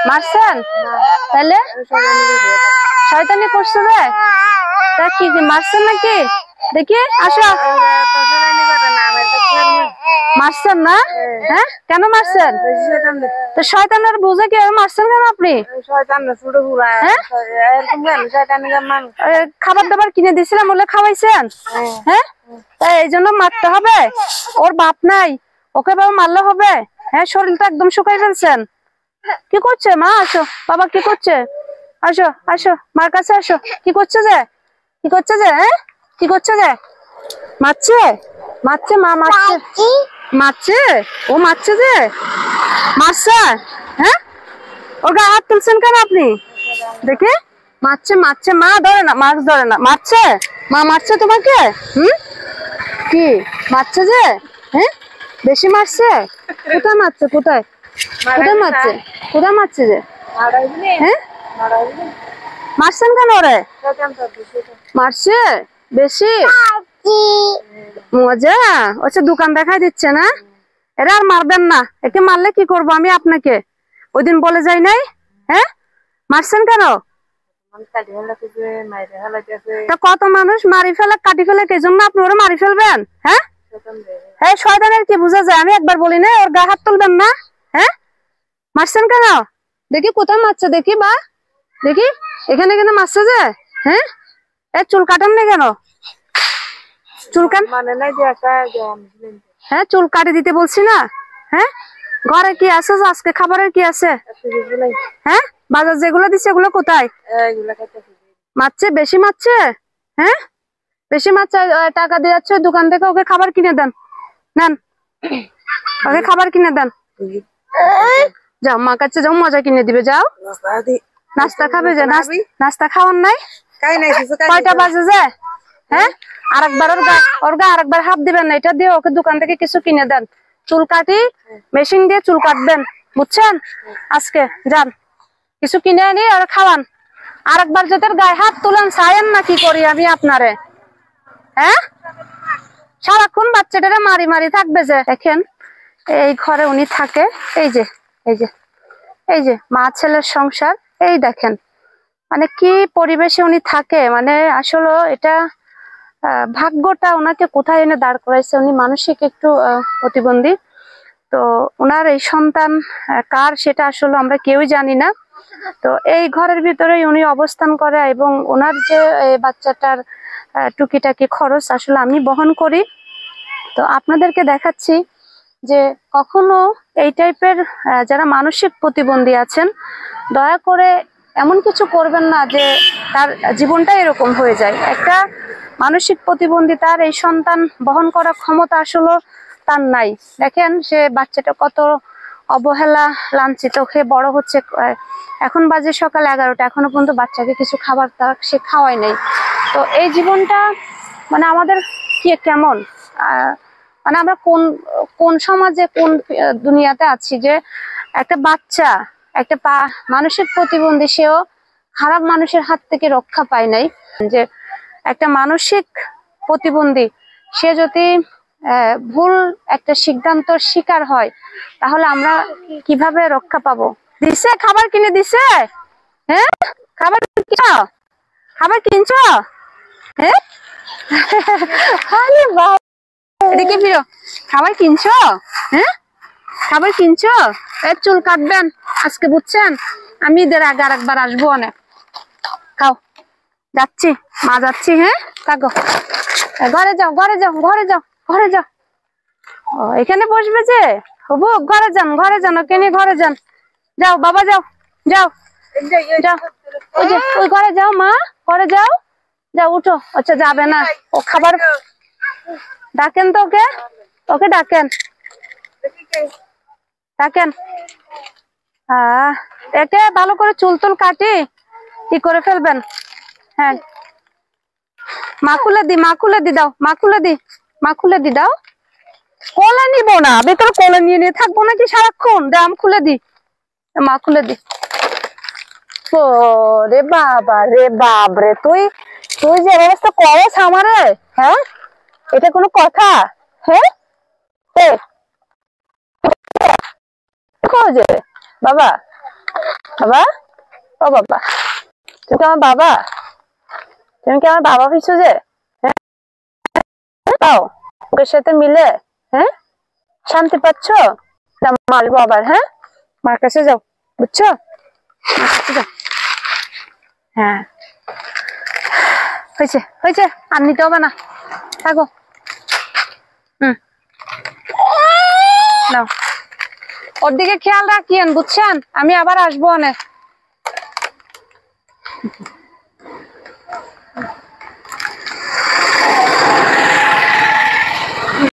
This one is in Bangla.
মারছেন? তাহলে শয়তানি করছে রে? তা কি মারছেন নাকি? দেখি আসো। মারছেন না? হ্যাঁ, কেন মারছেন? তো শয়তানের বুঝে কি মারছেন কেন আপনি? খাবার দাবার কিনে দিছিলাম বলে খাওয়াইছেন? হ্যাঁ, এই জন্য মারতে হবে? ওর বাপ নাই, ওকে বাবা মারলে হবে? হ্যাঁ, শরীরটা একদম শুকাই ফেলছেন। কি করছে মা? আসো বাবা, কি করছে? আসো আসো, মার কাছে আসো। কি করছে যে? কি করছে যে? হ্যাঁ, কি করছে যে? মারছে? মারছে মা? মারছে? মারছে? ও মারছে যে? মারছে? হ্যাঁ, ওর গায়ে হাত তুলছেন কেন আপনি? দেখে মারছে মারছে। মা ধরে না, মাছ ধরে না। মারছে? মা মারছে তোমাকে? কি মারছে যে? হ্যাঁ, বেশি মারছে? কোথায় মারছে? কোথায় কোথায় মারছে? কোথায় মারছে যে? হ্যাঁ, মারছেন কেন রে? মারছে বেশি? মজা হচ্ছে, দোকান দেখাই দিচ্ছে না? এরা আর মারবেন না। একে মারলে কি করবো আমি আপনাকে? ওই দিন বলে যাই নাই? হ্যাঁ, মারছেন কেন? কত মানুষ মারি ফেলে, কাটি ফেলে, কে জন্য আপনি ওরা মারি ফেলবেন? হ্যাঁ, হ্যাঁ, শয়তানের কি বুঝা যায়? আমি একবার বলি না ওর গায়ে হাত তুলবেন না? হ্যাঁ, মারছেন কেন? দেখি কোথায় মারছে, দেখি বা দেখি। এখানে কেন মারছে যে? হ্যাঁ, চুল কাটান না কেন? চুল কাট মানে নাই যে একটা। হ্যাঁ, চুল কাটে দিতে বলছি না? হ্যাঁ, ঘরে কি আছে আজকে? খাবারের কি আছে? হ্যাঁ, বাজার যেগুলো দিচ্ছে এগুলো কোথায়? মারছে? বেশি মারছে? হ্যাঁ, বেশি মারছে। টাকা দিয়ে যাচ্ছে দোকান থেকে, ওকে খাবার কিনে দেন। নেন, ওকে খাবার কিনে দেন। যাও মা কাছে যাও, মজা কিনে দিবে। যাও, নাস্তা খাবে যে? নাস্তা খাওয়ার নাই? কয়টা বাজে যে? হ্যাঁ, আরেকবার ওর গা আরেকবার হাত দিবেন না। এটা দিয়ে ওকে দোকান থেকে কিছু কিনে দেন। চুল কাটি মেশিন দিয়ে চুল কাটবেন, বুঝছেন? আজকে যান, কিছু কিনে আনি আর খাওয়ান। আরেকবার যদি গায়ে হাত তুলেন, চাইেন না কি করি আমি আপনারে? হ্যাঁ, সারাক্ষণ বাচ্চাটারে মারি মারি থাকবে যে? দেখেন এই ঘরে উনি থাকে, এই যে এই যে এই যে মা ছেলের সংসার। এই দেখেন মানে কি পরিবেশে উনি থাকে। মানে আসলে এটা ভাগ্যটা ওনাকে কোথায় এনে দাঁড় করাইছে। উনি মানসিক একটু প্রতিবন্ধী। তো ওনার এই সন্তান কার সেটা আসলে আমরা কেউই জানি না। তো এই ঘরের ভিতরেই উনি অবস্থান করে এবং ওনার যে বাচ্চাটার টুকিটাকি খরচ আসলে আমি বহন করি। তো আপনাদেরকে দেখাচ্ছি যে কখনো এই টাইপের যারা মানসিক প্রতিবন্ধী আছেন, দয়া করে এমন কিছু করবেন না যে তার জীবনটা এরকম হয়ে যায়। একটা মানসিক প্রতিবন্ধী, তার এই সন্তান বহন করার ক্ষমতা আসলে তার নাই। দেখেন সে বাচ্চাটা কত অবহেলা, লাঞ্ছিত হয়ে বড় হচ্ছে। এখন বাজে সকাল 11টা, এখনো পর্যন্ত বাচ্চাকে কিছু খাবার তার সে খাওয়াই নাই। তো এই জীবনটা মানে আমাদের কি কেমন, মানে আমরা কোন কোন সমাজে, কোন দুনিয়াতে আছি যে একটা বাচ্চা, একটা মানসিক প্রতিবন্ধী, সেও খারাপ মানুষের হাত থেকে রক্ষা পায় নাই। যে একটা মানসিক প্রতিবন্ধী সে যদি ভুল একটা সিদ্ধান্তর শিকার হয়, তাহলে আমরা কিভাবে রক্ষা পাবো? দিছে খাবার কিনে দিছে? হ্যাঁ, খাবার কিনছো? খাবার কিনছো? হ্যাঁ, আরে বাবা, এদিকে ফিরো। খাবার কিনছো? হ্যাঁ, খাবার কিনছো? চুল কাটবেন আজকে, বুঝছেন? আমি ঈদের আগে আরেকবার আসবো। অনেক খাও, যাচ্ছি মা, যাচ্ছি। হ্যাঁ, থাকো, ঘরে যাও, ঘরে যাও, ঘরে যাও, ঘরে যাও। ও এখানে বসবে যে? হবু, ঘরে যান, ঘরে যান, ওকে নিয়ে ঘরে যান। যাও বাবা, যাও যাও যাও, ওই যে ওই ঘরে যাও মা, ঘরে যাও, যাও উঠো। আচ্ছা যাবে না, ও খাবার ডাকেন তো ওকে, ওকে ডাকেন, ডাকেন। একে ভালো করে চুল টুল কাটি কি করে ফেলবেন। হ্যাঁ, মা খুলে দি, মা খুলে দি, দাও মা খুলে দি, মা খুলে দি দাও। কোলে নিবো না, ভেতরে কোলে নিয়ে নিয়ে থাকবো নাকি সারাক্ষণ? দাম খুলে দি, মা খুলে দি। ও রে বাবা রে, বাপ রে, তুই তুই যে অবস্থা করছ আমারে, হ্যাঁ, এটা কোনো কথা? হ্যাঁ, যে বাবা, বাবা, ও বাবা, তুমি কি আমার বাবা? তুমি কি আমার বাবা হইছো যে? হ্যাঁ, পাও ওর সাথে মিলে? হ্যাঁ, শান্তি পাচ্ছ? মারবো আবার। হ্যাঁ, মার কাছে যাও, বুঝছো? মার কাছে যাও। হ্যাঁ, হয়েছে হয়েছে, আর নিতে হবে না, থাকো। নাও, ওর দিকে খেয়াল রাখিয়েন, বুঝছেন? আমি আবার আসবো অনেক।